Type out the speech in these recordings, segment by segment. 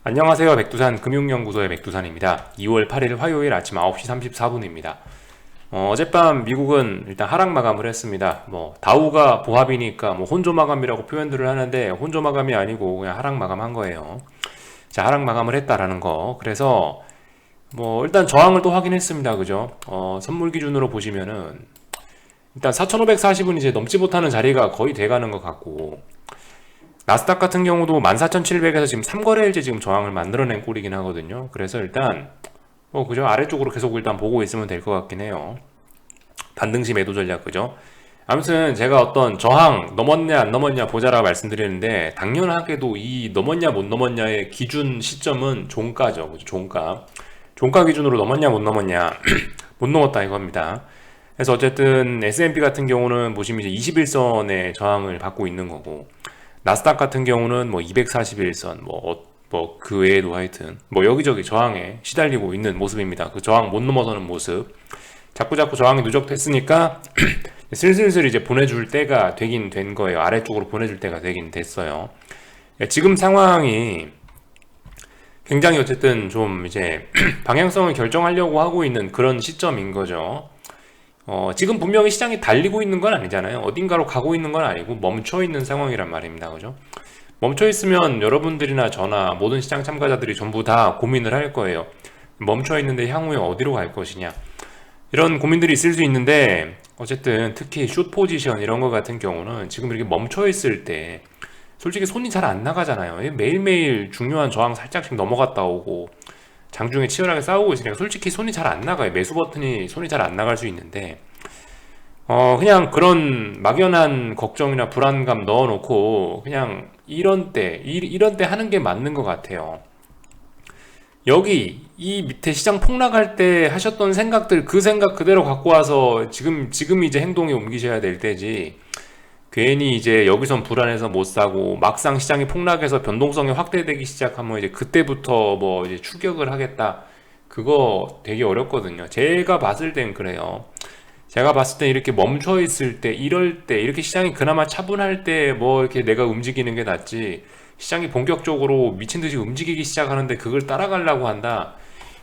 안녕하세요. 백두산 금융연구소의 백두산입니다. 2월 8일 화요일 아침 9시 34분입니다. 어젯밤 미국은 일단 하락 마감을 했습니다. 다우가 보합이니까 혼조 마감이라고 표현들을 하는데 혼조 마감이 아니고 그냥 하락 마감한 거예요. 자, 하락 마감을 했다라는 거. 그래서 일단 저항을 또 확인했습니다. 그죠? 선물 기준으로 보시면은 일단 4,540은 이제 넘지 못하는 자리가 거의 돼가는 것 같고, 나스닥 같은 경우도 14,700에서 지금 3거래일째 지금 저항을 만들어낸 꼴이긴 하거든요. 그래서 일단 그죠? 아래쪽으로 계속 일단 보고 있으면 될 것 같긴 해요. 반등시 매도 전략, 그죠? 아무튼 제가 어떤 저항 넘었냐 안 넘었냐 보자라고 말씀드리는데, 당연하게도 이 넘었냐 못 넘었냐의 기준 시점은 종가죠. 그죠? 종가 기준으로 넘었냐 못 넘었냐 못 넘었다 이겁니다. 그래서 어쨌든 S&P 같은 경우는 보시면 이제 21선의 저항을 받고 있는 거고, 나스닥 같은 경우는 241선, 그 외에도 하여튼, 여기저기 저항에 시달리고 있는 모습입니다. 그 저항 못 넘어서는 모습. 자꾸자꾸 저항이 누적됐으니까, 슬슬슬 이제 보내줄 때가 되긴 된 거예요. 아래쪽으로 보내줄 때가 되긴 됐어요. 지금 상황이 굉장히 어쨌든 좀 이제 방향성을 결정하려고 하고 있는 그런 시점인 거죠. 지금 분명히 시장이 달리고 있는 건 아니잖아요. 어딘가로 가고 있는 건 아니고 멈춰 있는 상황이란 말입니다. 그죠? 멈춰 있으면 여러분들이나 저나 모든 시장 참가자들이 전부 다 고민을 할 거예요. 멈춰 있는데 향후에 어디로 갈 것이냐. 이런 고민들이 있을 수 있는데, 어쨌든 특히 숏 포지션 이런 거 같은 경우는 지금 이렇게 멈춰 있을 때 솔직히 손이 잘 안 나가잖아요. 매일매일 중요한 저항 살짝씩 넘어갔다 오고 장중에 치열하게 싸우고 있으니까 솔직히 손이 잘 안 나가요. 매수 버튼이 손이 잘 안 나갈 수 있는데, 그냥 그런 막연한 걱정이나 불안감 넣어놓고 그냥 이런 때 하는 게 맞는 것 같아요. 여기 이 밑에 시장 폭락할 때 하셨던 생각들, 그 생각 그대로 갖고 와서 지금 이제 행동에 옮기셔야 될 때지, 괜히 이제 여기선 불안해서 못 사고 막상 시장이 폭락해서 변동성이 확대되기 시작하면 이제 그때부터 이제 추격을 하겠다, 그거 되게 어렵거든요. 제가 봤을 땐 그래요. 제가 봤을 때 이렇게 멈춰 있을 때, 이럴 때, 이렇게 시장이 그나마 차분할 때 이렇게 내가 움직이는 게 낫지, 시장이 본격적으로 미친 듯이 움직이기 시작하는데 그걸 따라가려고 한다,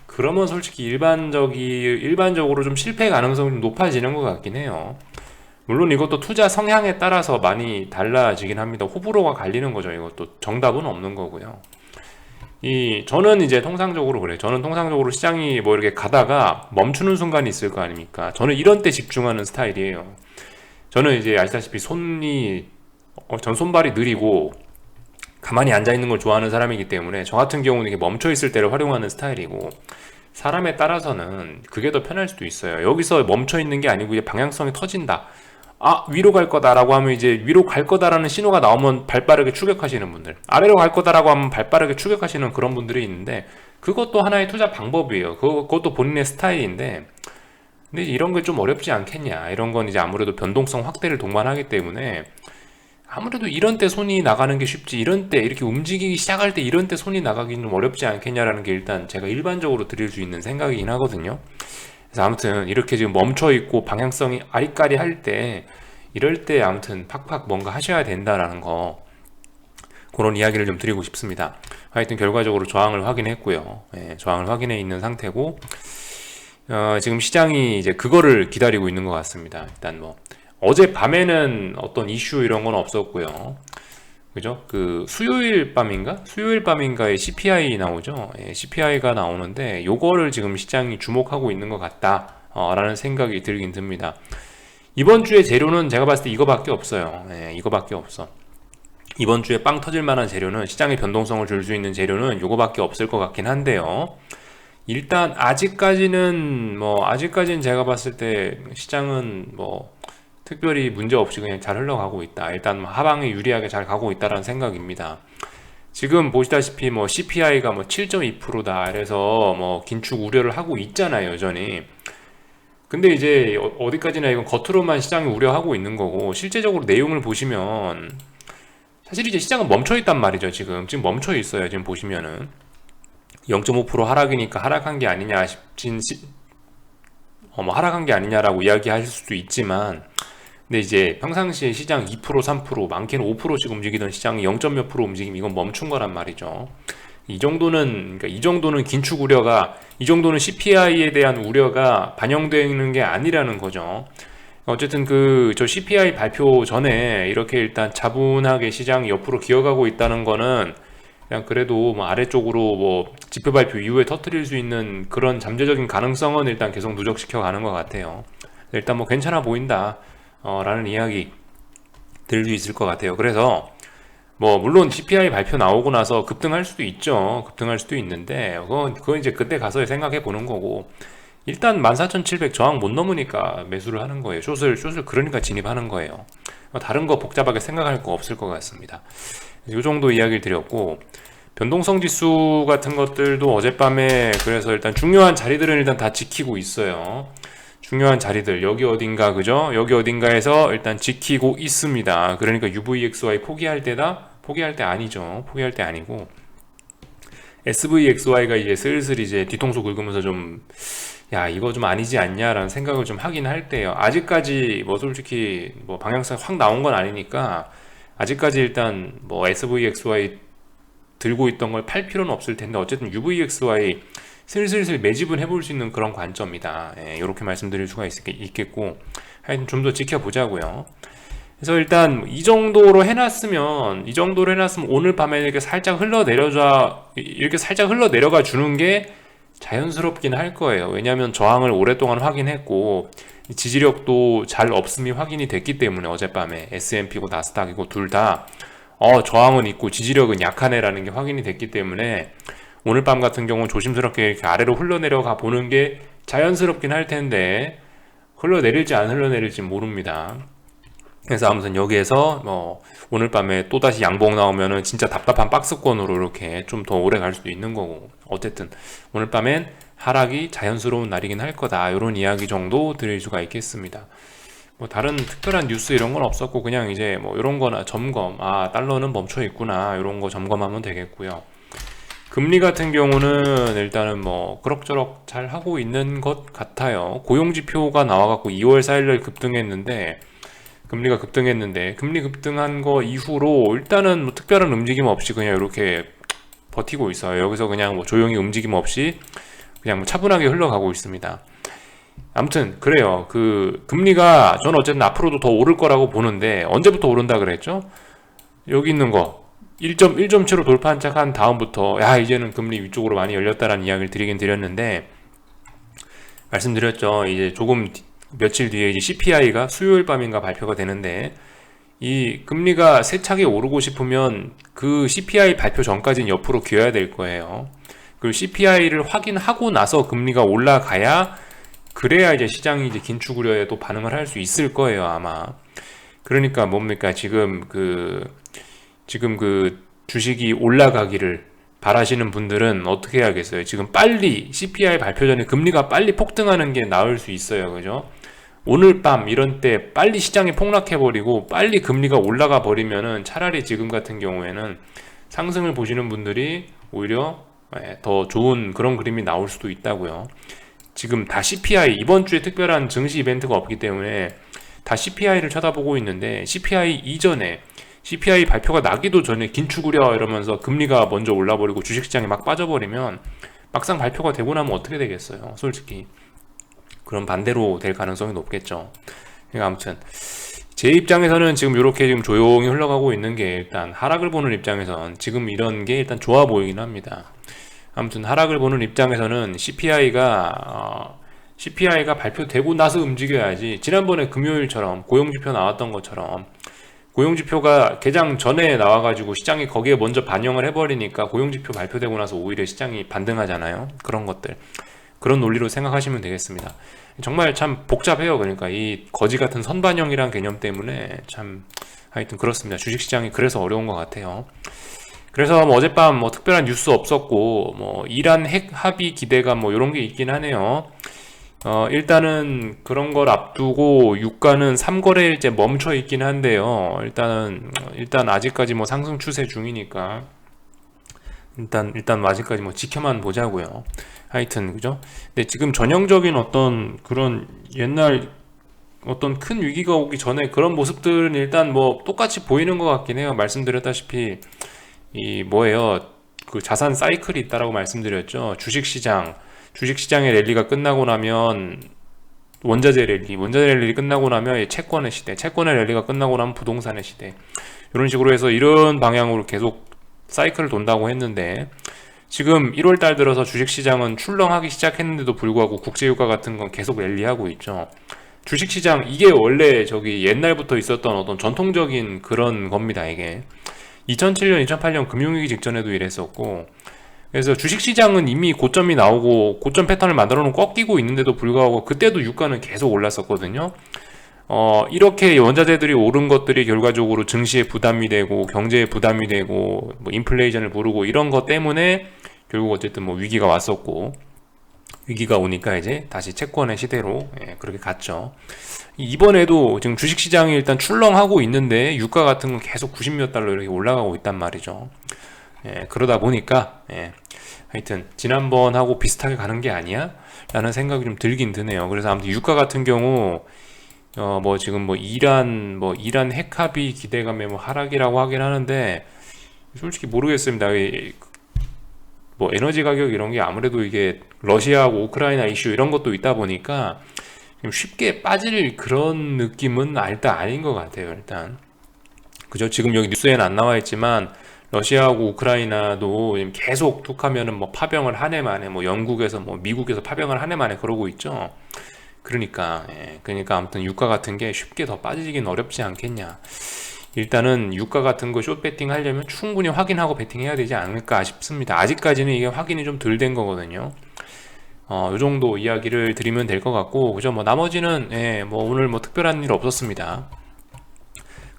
그러면 솔직히 일반적으로 좀 실패 가능성이 좀 높아지는 것 같긴 해요. 물론 이것도 투자 성향에 따라서 많이 달라지긴 합니다. 호불호가 갈리는 거죠. 이것도 정답은 없는 거고요. 저는 이제 통상적으로 그래요. 저는 통상적으로 시장이 이렇게 가다가 멈추는 순간이 있을 거 아닙니까? 저는 이런 때 집중하는 스타일이에요. 저는 이제 아시다시피 전 손발이 느리고 가만히 앉아 있는 걸 좋아하는 사람이기 때문에 저 같은 경우는 이게 멈춰 있을 때를 활용하는 스타일이고, 사람에 따라서는 그게 더 편할 수도 있어요. 여기서 멈춰 있는 게 아니고 이제 방향성이 터진다, 위로 갈 거다라고 하면 이제 위로 갈 거다라는 신호가 나오면 발빠르게 추격하시는 분들, 아래로 갈 거다라고 하면 발빠르게 추격하시는 그런 분들이 있는데, 그것도 하나의 투자 방법이에요. 그것도 본인의 스타일인데, 근데 이런 게 좀 어렵지 않겠냐. 이런 건 이제 아무래도 변동성 확대를 동반하기 때문에 아무래도 이런 때 손이 나가는 게 쉽지, 이런 때 이렇게 움직이기 시작할 때 이런 때 손이 나가기는 좀 어렵지 않겠냐라는 게 일단 제가 일반적으로 드릴 수 있는 생각이긴 하거든요. 그래서 아무튼 이렇게 지금 멈춰 있고 방향성이 아리까리 할 때, 이럴 때 아무튼 팍팍 뭔가 하셔야 된다라는 거, 그런 이야기를 좀 드리고 싶습니다. 하여튼 결과적으로 저항을 확인했고요. 저항을 확인해 있는 상태고, 지금 시장이 이제 그거를 기다리고 있는 것 같습니다. 일단 어제 밤에는 어떤 이슈 이런 건 없었고요. 그죠? 수요일 밤인가에 CPI 나오죠. CPI가 나오는데 요거를 지금 시장이 주목하고 있는 것 같다, 라는 생각이 들긴 듭니다. 이번 주에 재료는 제가 봤을 때 이거밖에 없어요. 이거밖에 없어. 이번 주에 빵 터질 만한 재료는, 시장의 변동성을 줄 수 있는 재료는 요거밖에 없을 것 같긴 한데요. 일단 아직까지는 제가 봤을 때 시장은 특별히 문제 없이 그냥 잘 흘러가고 있다. 일단 하방에 유리하게 잘 가고 있다라는 생각입니다. 지금 보시다시피 CPI가 7.2%다. 그래서 긴축 우려를 하고 있잖아요, 여전히. 근데 이제 어디까지나 이건 겉으로만 시장이 우려하고 있는 거고, 실제적으로 내용을 보시면 사실 이제 시장은 멈춰 있단 말이죠. 지금 멈춰 있어요. 지금 보시면은 0.5% 하락이니까 하락한 게 아니냐 하락한 게 아니냐라고 이야기하실 수도 있지만, 근데 이제 평상시에 시장 2%, 3%, 많게는 5%씩 움직이던 시장이 0. 몇 프로 움직이면 이건 멈춘 거란 말이죠. 그러니까 이 정도는 긴축 우려가, 이 정도는 CPI에 대한 우려가 반영되는 게 아니라는 거죠. 어쨌든 저 CPI 발표 전에 이렇게 일단 차분하게 시장이 옆으로 기어가고 있다는 거는 그냥 그래도 뭐 아래쪽으로 뭐 지표 발표 이후에 터뜨릴 수 있는 그런 잠재적인 가능성은 일단 계속 누적시켜 가는 것 같아요. 일단 뭐 괜찮아 보인다 라는 이야기 들 수 있을 것 같아요. 그래서 뭐 물론 CPI 발표 나오고 나서 급등할 수도 있죠. 급등할 수도 있는데 그건 이제 그때 가서 생각해 보는 거고, 일단 14,700 저항 못 넘으니까 매수를 하는 거예요. 숏을 그러니까 진입하는 거예요. 다른 거 복잡하게 생각할 거 없을 것 같습니다. 이 정도 이야기를 드렸고, 변동성 지수 같은 것들도 어젯밤에 그래서 일단 중요한 자리들은 일단 다 지키고 있어요. 중요한 자리들 여기 어딘가, 그죠? 여기 어딘가에서 일단 지키고 있습니다. 그러니까 UVXY 포기할 때다? 포기할 때 아니죠. 포기할 때 아니고, SVXY가 이제 슬슬 이제 뒤통수 긁으면서 좀, 야, 이거 좀 아니지 않냐라는 생각을 좀 하긴 할 때요. 아직까지 뭐 솔직히 뭐 방향성 확 나온 건 아니니까 아직까지 일단 뭐 SVXY 들고 있던 걸 팔 필요는 없을 텐데, 어쨌든 UVXY 슬슬 매집은 해볼 수 있는 그런 관점이다. 예, 이렇게 말씀드릴 수가 있겠고, 하여튼 좀 더 지켜보자고요. 그래서 일단 이 정도로 해놨으면 오늘 밤에 이렇게 살짝 흘러내려가 주는 게 자연스럽긴 할 거예요. 왜냐하면 저항을 오랫동안 확인했고 지지력도 잘 없음이 확인이 됐기 때문에, 어젯밤에 S&P고 나스닥이고 둘 다 저항은 있고 지지력은 약하네라는 게 확인이 됐기 때문에, 오늘 밤 같은 경우는 조심스럽게 이렇게 아래로 흘러내려가 보는 게 자연스럽긴 할 텐데, 흘러내릴지 안 흘러내릴지 모릅니다. 그래서 아무튼 여기에서 뭐 오늘 밤에 또다시 양봉 나오면은 진짜 답답한 박스권으로 이렇게 좀 더 오래 갈 수도 있는 거고, 어쨌든 오늘 밤엔 하락이 자연스러운 날이긴 할 거다, 이런 이야기 정도 드릴 수가 있겠습니다. 뭐 다른 특별한 뉴스 이런 건 없었고, 그냥 이제 뭐 이런 거나 점검, 달러는 멈춰 있구나, 이런 거 점검하면 되겠고요. 금리 같은 경우는 일단은 뭐 그럭저럭 잘 하고 있는 것 같아요. 고용지표가 나와갖고 2월 4일날 급등했는데, 금리 급등한 거 이후로 일단은 뭐 특별한 움직임 없이 그냥 이렇게 버티고 있어요. 여기서 그냥 뭐 조용히 움직임 없이 그냥 뭐 차분하게 흘러가고 있습니다. 아무튼 그래요. 금리가 저는 어쨌든 앞으로도 더 오를 거라고 보는데, 언제부터 오른다 그랬죠? 여기 있는 거 1.7로 돌파한 척한 다음부터 이제는 금리 위쪽으로 많이 열렸다라는 이야기를 드리긴 드렸는데, 말씀드렸죠. 이제 조금 며칠 뒤에 이제 CPI가 수요일 밤인가 발표가 되는데, 이 금리가 세차게 오르고 싶으면 그 CPI 발표 전까지는 옆으로 기어야 될 거예요. 그리고 CPI를 확인하고 나서 금리가 올라가야, 그래야 이제 시장이 이제 긴축 우려에 또 반응을 할 수 있을 거예요, 아마. 그러니까 뭡니까? 지금 주식이 올라가기를 바라시는 분들은 어떻게 해야겠어요? 지금 빨리 CPI 발표 전에 금리가 빨리 폭등하는 게 나을 수 있어요. 그죠? 오늘 밤 이런 때 빨리 시장이 폭락해버리고 빨리 금리가 올라가 버리면은, 차라리 지금 같은 경우에는 상승을 보시는 분들이 오히려 더 좋은 그런 그림이 나올 수도 있다고요. 지금 다 CPI, 이번 주에 특별한 증시 이벤트가 없기 때문에 다 CPI를 쳐다보고 있는데, CPI 이전에 CPI 발표가 나기도 전에 긴축 우려 이러면서 금리가 먼저 올라버리고 주식시장이 막 빠져버리면, 막상 발표가 되고 나면 어떻게 되겠어요, 솔직히. 그럼 반대로 될 가능성이 높겠죠. 그러니까 아무튼 제 입장에서는 지금 이렇게 지금 조용히 흘러가고 있는 게, 일단 하락을 보는 입장에선 지금 이런 게 일단 좋아 보이긴 합니다. 아무튼 하락을 보는 입장에서는 CPI가 발표되고 나서 움직여야지, 지난번에 금요일처럼 고용지표 나왔던 것처럼 고용지표가 개장 전에 나와가지고 시장이 거기에 먼저 반영을 해버리니까 고용지표 발표되고 나서 오히려 시장이 반등하잖아요. 그런 것들, 그런 논리로 생각하시면 되겠습니다. 정말 참 복잡해요. 그러니까 이 거지 같은 선반영이란 개념 때문에 참 하여튼 그렇습니다. 주식시장이 그래서 어려운 것 같아요. 그래서 뭐 어젯밤 뭐 특별한 뉴스 없었고, 뭐 이란 핵 합의 기대가 뭐 이런 게 있긴 하네요. 일단은 그런 걸 앞두고 유가는 3거래일째 멈춰 있긴 한데요. 일단 아직까지 뭐 상승 추세 중이니까 일단 아직까지 뭐 지켜만 보자고요. 하여튼 그죠? 근데 지금 전형적인 어떤 그런 옛날 어떤 큰 위기가 오기 전에 그런 모습들은 일단 뭐 똑같이 보이는 것 같긴 해요. 말씀드렸다시피 이 뭐예요? 그 자산 사이클이 있다라고 말씀드렸죠. 주식시장의 랠리가 끝나고 나면 원자재 랠리 끝나고 나면 채권의 시대, 채권의 랠리가 끝나고 나면 부동산의 시대, 이런 식으로 해서 이런 방향으로 계속 사이클을 돈다고 했는데, 지금 1월 달 들어서 주식시장은 출렁하기 시작했는데도 불구하고 국제유가 같은 건 계속 랠리하고 있죠. 주식시장, 이게 원래 저기 옛날부터 있었던 어떤 전통적인 그런 겁니다. 이게 2007년 2008년 금융위기 직전에도 이랬었고, 그래서 주식시장은 이미 고점이 나오고 고점 패턴을 만들어 놓고 꺾이고 있는데도 불구하고 그때도 유가는 계속 올랐었거든요. 이렇게 원자재들이 오른 것들이 결과적으로 증시에 부담이 되고 경제에 부담이 되고 뭐 인플레이션을 부르고 이런 것 때문에 결국 어쨌든 뭐 위기가 왔었고, 위기가 오니까 이제 다시 채권의 시대로 그렇게 갔죠. 이번에도 지금 주식시장이 일단 출렁하고 있는데 유가 같은 건 계속 90몇 달러 이렇게 올라가고 있단 말이죠. 그러다 보니까 하여튼 지난번하고 비슷하게 가는 게 아니야? 라는 생각이 좀 들긴 드네요. 그래서 아무튼 유가 같은 경우 뭐 지금 뭐 이란 핵합의 기대감의 뭐 하락이라고 하긴 하는데 솔직히 모르겠습니다. 뭐 에너지 가격 이런 게 아무래도 이게 러시아하고 우크라이나 이슈 이런 것도 있다 보니까 좀 쉽게 빠질 그런 느낌은 일단 아닌 것 같아요. 일단 그죠? 지금 여기 뉴스에는 안 나와 있지만 러시아하고 우크라이나도 계속 툭하면은 뭐 파병을 한 해 만에, 뭐 영국에서 뭐 미국에서 파병을 한 해 만에 그러고 있죠. 그러니까 아무튼 유가 같은 게 쉽게 더 빠지긴 어렵지 않겠냐. 일단은 유가 같은 거 숏 베팅 하려면 충분히 확인하고 베팅해야 되지 않을까 싶습니다. 아직까지는 이게 확인이 좀 덜 된 거거든요. 요 정도 이야기를 드리면 될 것 같고, 그죠? 뭐 나머지는 뭐 오늘 뭐 특별한 일 없었습니다.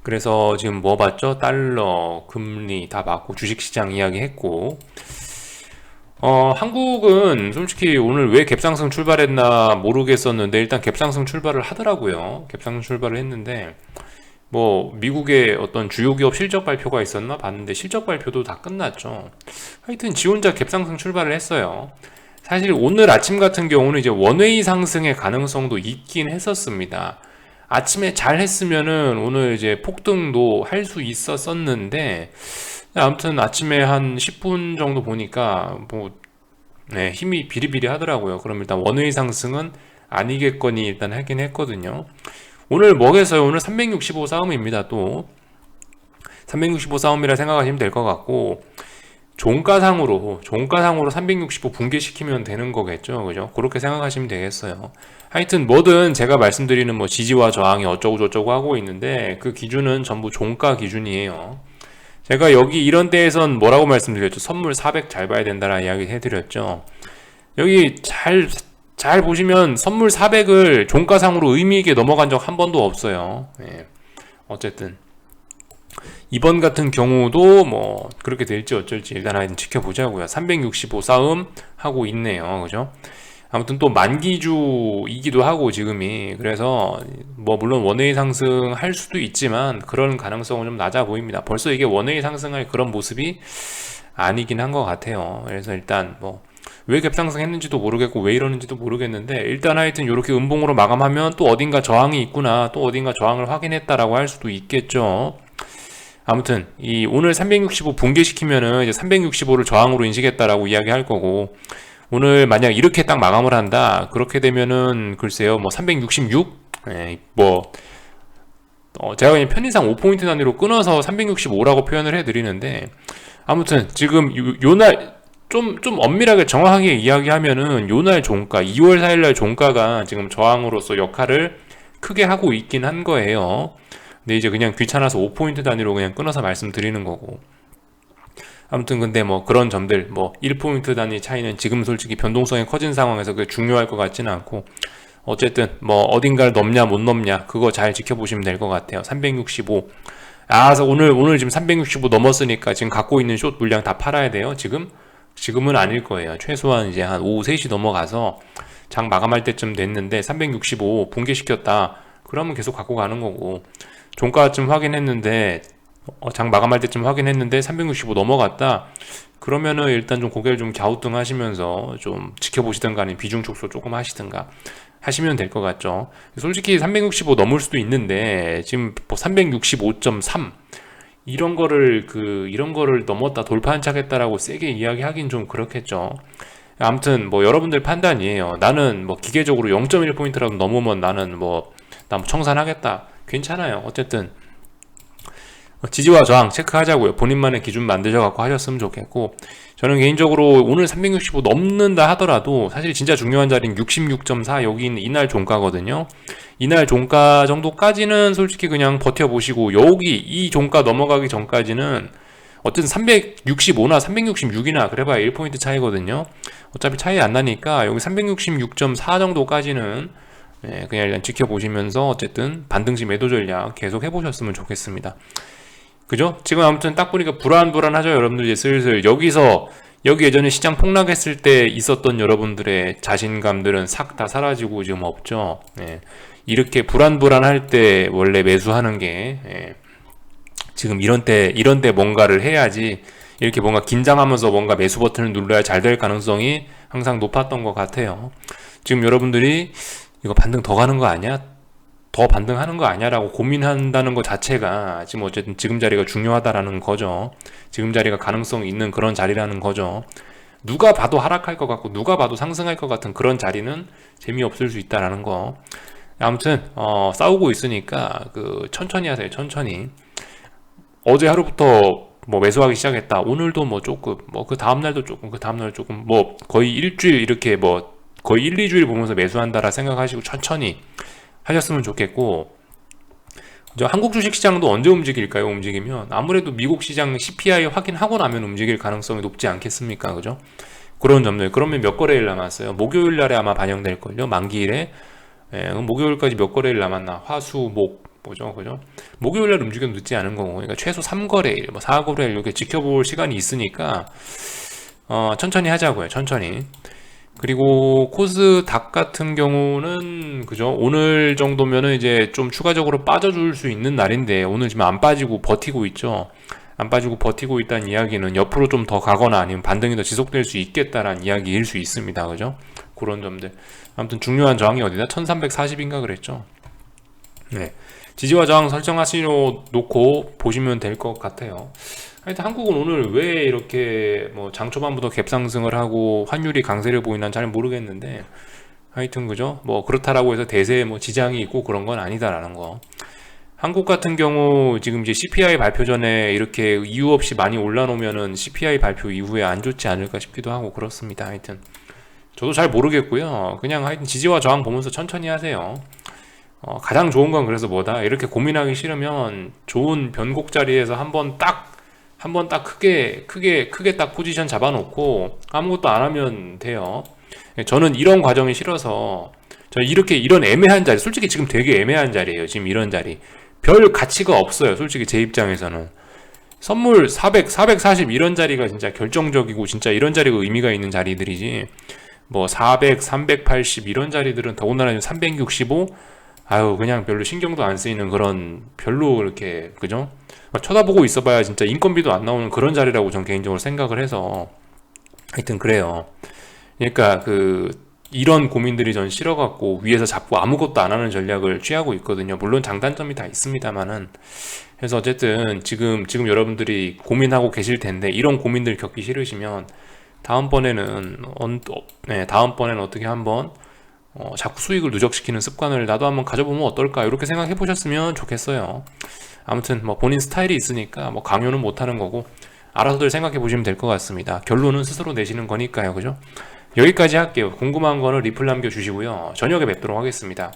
그래서 지금 뭐 봤죠? 달러, 금리 다 봤고, 주식시장 이야기 했고, 한국은 솔직히 오늘 왜 갭상승 출발했나 모르겠었는데 일단 갭상승 출발을 하더라고요. 갭상승 출발을 했는데 뭐 미국의 어떤 주요 기업 실적 발표가 있었나 봤는데 실적 발표도 다 끝났죠. 하여튼 지 혼자 갭상승 출발을 했어요. 사실 오늘 아침 같은 경우는 이제 원웨이 상승의 가능성도 있긴 했었습니다. 아침에 잘 했으면은 오늘 이제 폭등도 할 수 있었었는데, 아무튼 아침에 한 10분 정도 보니까 뭐 힘이 비리비리 하더라고요. 그럼 일단 원웨이 상승은 아니겠거니 일단 하긴 했거든요. 오늘 뭐겠어요? 오늘 365 싸움입니다. 또 365 싸움이라 생각하시면 될 것 같고, 종가상으로 365 붕괴시키면 되는 거겠죠. 그죠? 그렇게 생각하시면 되겠어요. 하여튼 뭐든 제가 말씀드리는 뭐 지지와 저항이 어쩌고 저쩌고 하고 있는데 그 기준은 전부 종가 기준이에요. 제가 여기 이런 데에선 뭐라고 말씀드렸죠? 선물 400 잘 봐야 된다라는 이야기 해드렸죠. 여기 잘 보시면 선물 400을 종가상으로 의미있게 넘어간 적 한 번도 없어요. 어쨌든 이번 같은 경우도 뭐 그렇게 될지 어쩔지 일단 한번 지켜보자고요. 365 싸움 하고 있네요. 그죠? 아무튼 또 만기주이기도 하고 지금이, 그래서 뭐 물론 원웨이 상승할 수도 있지만 그런 가능성은 좀 낮아 보입니다. 벌써 이게 원웨이 상승할 그런 모습이 아니긴 한 것 같아요. 그래서 일단 뭐 왜 갭상승했는지도 모르겠고 왜 이러는지도 모르겠는데 일단 하여튼 이렇게 음봉으로 마감하면 또 어딘가 저항이 있구나, 또 어딘가 저항을 확인했다라고 할 수도 있겠죠. 아무튼 이 오늘 365 붕괴시키면은 이제 365를 저항으로 인식했다라고 이야기할 거고, 오늘 만약 이렇게 딱 마감을 한다 그렇게 되면은 글쎄요 뭐 366? 제가 그냥 편의상 5포인트 단위로 끊어서 365라고 표현을 해드리는데, 아무튼 지금 요날 좀 엄밀하게 정확하게 이야기하면은 요날 종가 2월 4일날 종가가 지금 저항으로서 역할을 크게 하고 있긴 한 거예요. 근데 이제 그냥 귀찮아서 5포인트 단위로 그냥 끊어서 말씀드리는 거고, 아무튼 근데 뭐 그런 점들, 뭐 1포인트 단위 차이는 지금 솔직히 변동성이 커진 상황에서 그게 중요할 것 같지는 않고, 어쨌든 뭐 어딘가를 넘냐 못 넘냐 그거 잘 지켜보시면 될 것 같아요. 365. 그래서 오늘 지금 365 넘었으니까 지금 갖고 있는 숏 물량 다 팔아야 돼요. 지금은 아닐 거예요. 최소한 이제 한 오후 3시 넘어가서 장 마감할 때쯤 됐는데 365 붕괴시켰다 그러면 계속 갖고 가는 거고, 종가쯤 확인했는데 장 마감할 때쯤 확인했는데 365 넘어갔다 그러면은 일단 좀 고개를 좀 갸우뚱하시면서 좀 지켜보시든가 아니면 비중 축소 조금 하시든가 하시면 될 것 같죠. 솔직히 365 넘을 수도 있는데 지금 365.3 이런 거를 넘었다 돌파한착했다라고 세게 이야기하긴 좀 그렇겠죠. 아무튼 뭐 여러분들 판단이에요. 나는 뭐 기계적으로 0.1포인트라도 넘으면 나는 나 청산하겠다. 괜찮아요. 어쨌든 지지와 저항 체크하자고요. 본인만의 기준 만드셔갖고 하셨으면 좋겠고, 저는 개인적으로 오늘 365 넘는다 하더라도 사실 진짜 중요한 자리는 66.4 여기 있는 이날 종가거든요. 이날 종가 정도까지는 솔직히 그냥 버텨보시고, 여기 이 종가 넘어가기 전까지는 어쨌든 365나 366이나 그래봐야 1포인트 차이거든요. 어차피 차이 안 나니까 여기 366.4 정도까지는 그냥 일단 지켜보시면서 어쨌든 반등시 매도 전략 계속 해보셨으면 좋겠습니다. 그죠? 지금 아무튼 딱 보니까 불안하죠. 여러분들 이제 슬슬 여기 예전에 시장 폭락했을 때 있었던 여러분들의 자신감들은 싹 다 사라지고 지금 없죠. 이렇게 불안할 때 원래 매수하는 게 지금 이런 때 뭔가를 해야지, 이렇게 뭔가 긴장하면서 뭔가 매수 버튼을 눌러야 잘 될 가능성이 항상 높았던 것 같아요. 지금 여러분들이 이거 반등 더 가는 거 아니야? 더 반등하는 거 아니야? 라고 고민한다는 것 자체가 지금 어쨌든 지금 자리가 중요하다라는 거죠. 지금 자리가 가능성 있는 그런 자리라는 거죠. 누가 봐도 하락할 것 같고 누가 봐도 상승할 것 같은 그런 자리는 재미없을 수 있다라는 거. 아무튼 싸우고 있으니까 천천히 하세요. 천천히. 어제 하루부터 매수하기 시작했다. 오늘도 조금, 그 다음날도 조금, 그 다음날 조금, 거의 일주일 이렇게 거의 1, 2주일 보면서 매수한다라 생각하시고 천천히 하셨으면 좋겠고, 한국 주식시장도 언제 움직일까요? 움직이면 아무래도 미국 시장 CPI 확인하고 나면 움직일 가능성이 높지 않겠습니까? 그죠? 그런 점들. 그러면 몇 거래일 남았어요? 목요일 날에 아마 반영될걸요? 만기일에. 그럼 목요일까지 몇 거래일 남았나? 화수, 목, 그죠? 목요일 날 움직여도 늦지 않은 거고, 그러니까 최소 3거래일, 4거래일 이렇게 지켜볼 시간이 있으니까 천천히 하자고요. 천천히. 그리고 코스닥 같은 경우는 그죠? 오늘 정도면은 이제 좀 추가적으로 빠져줄 수 있는 날인데, 오늘 지금 안 빠지고 버티고 있죠. 안 빠지고 버티고 있다는 이야기는 옆으로 좀 더 가거나 아니면 반등이 더 지속될 수 있겠다라는 이야기일 수 있습니다. 그죠? 그런 점들. 아무튼 중요한 저항이 어디다? 1340인가 그랬죠. 네. 지지와 저항 설정하시려 놓고 보시면 될 것 같아요. 하여튼 한국은 오늘 왜 이렇게 장 초반부터 갭상승을 하고 환율이 강세를 보이나 잘 모르겠는데, 하여튼 그죠? 그렇다라고 해서 대세에 지장이 있고 그런 건 아니다라는 거. 한국 같은 경우 지금 이제 CPI 발표 전에 이렇게 이유 없이 많이 올라놓으면은 CPI 발표 이후에 안 좋지 않을까 싶기도 하고 그렇습니다. 하여튼 저도 잘 모르겠고요. 그냥 하여튼 지지와 저항 보면서 천천히 하세요. 가장 좋은 건 그래서 이렇게 고민하기 싫으면 좋은 변곡 자리에서 한번 딱 크게 딱 포지션 잡아놓고 아무것도 안 하면 돼요. 저는 이런 과정이 싫어서, 이런 애매한 자리, 솔직히 지금 되게 애매한 자리예요. 지금 이런 자리 별 가치가 없어요. 솔직히 제 입장에서는 선물 400, 440 이런 자리가 진짜 결정적이고 진짜 이런 자리가 의미가 있는 자리들이지, 400, 380 이런 자리들은 더군다나 365 그냥 별로 신경도 안 쓰이는 그런, 별로 이렇게 그죠? 쳐다보고 있어봐야 진짜 인건비도 안 나오는 그런 자리라고 전 개인적으로 생각을 해서, 하여튼 그래요. 그러니까 이런 고민들이 전 싫어갖고 위에서 자꾸 아무것도 안 하는 전략을 취하고 있거든요. 물론 장단점이 다 있습니다만은. 그래서 어쨌든 지금 여러분들이 고민하고 계실 텐데, 이런 고민들 겪기 싫으시면 다음번에는 어떻게 한번 자꾸 수익을 누적시키는 습관을 나도 한번 가져보면 어떨까, 이렇게 생각해 보셨으면 좋겠어요. 아무튼 본인 스타일이 있으니까 강요는 못하는 거고 알아서들 생각해 보시면 될 것 같습니다. 결론은 스스로 내시는 거니까요. 그죠? 여기까지 할게요. 궁금한 거는 리플 남겨주시고요. 저녁에 뵙도록 하겠습니다.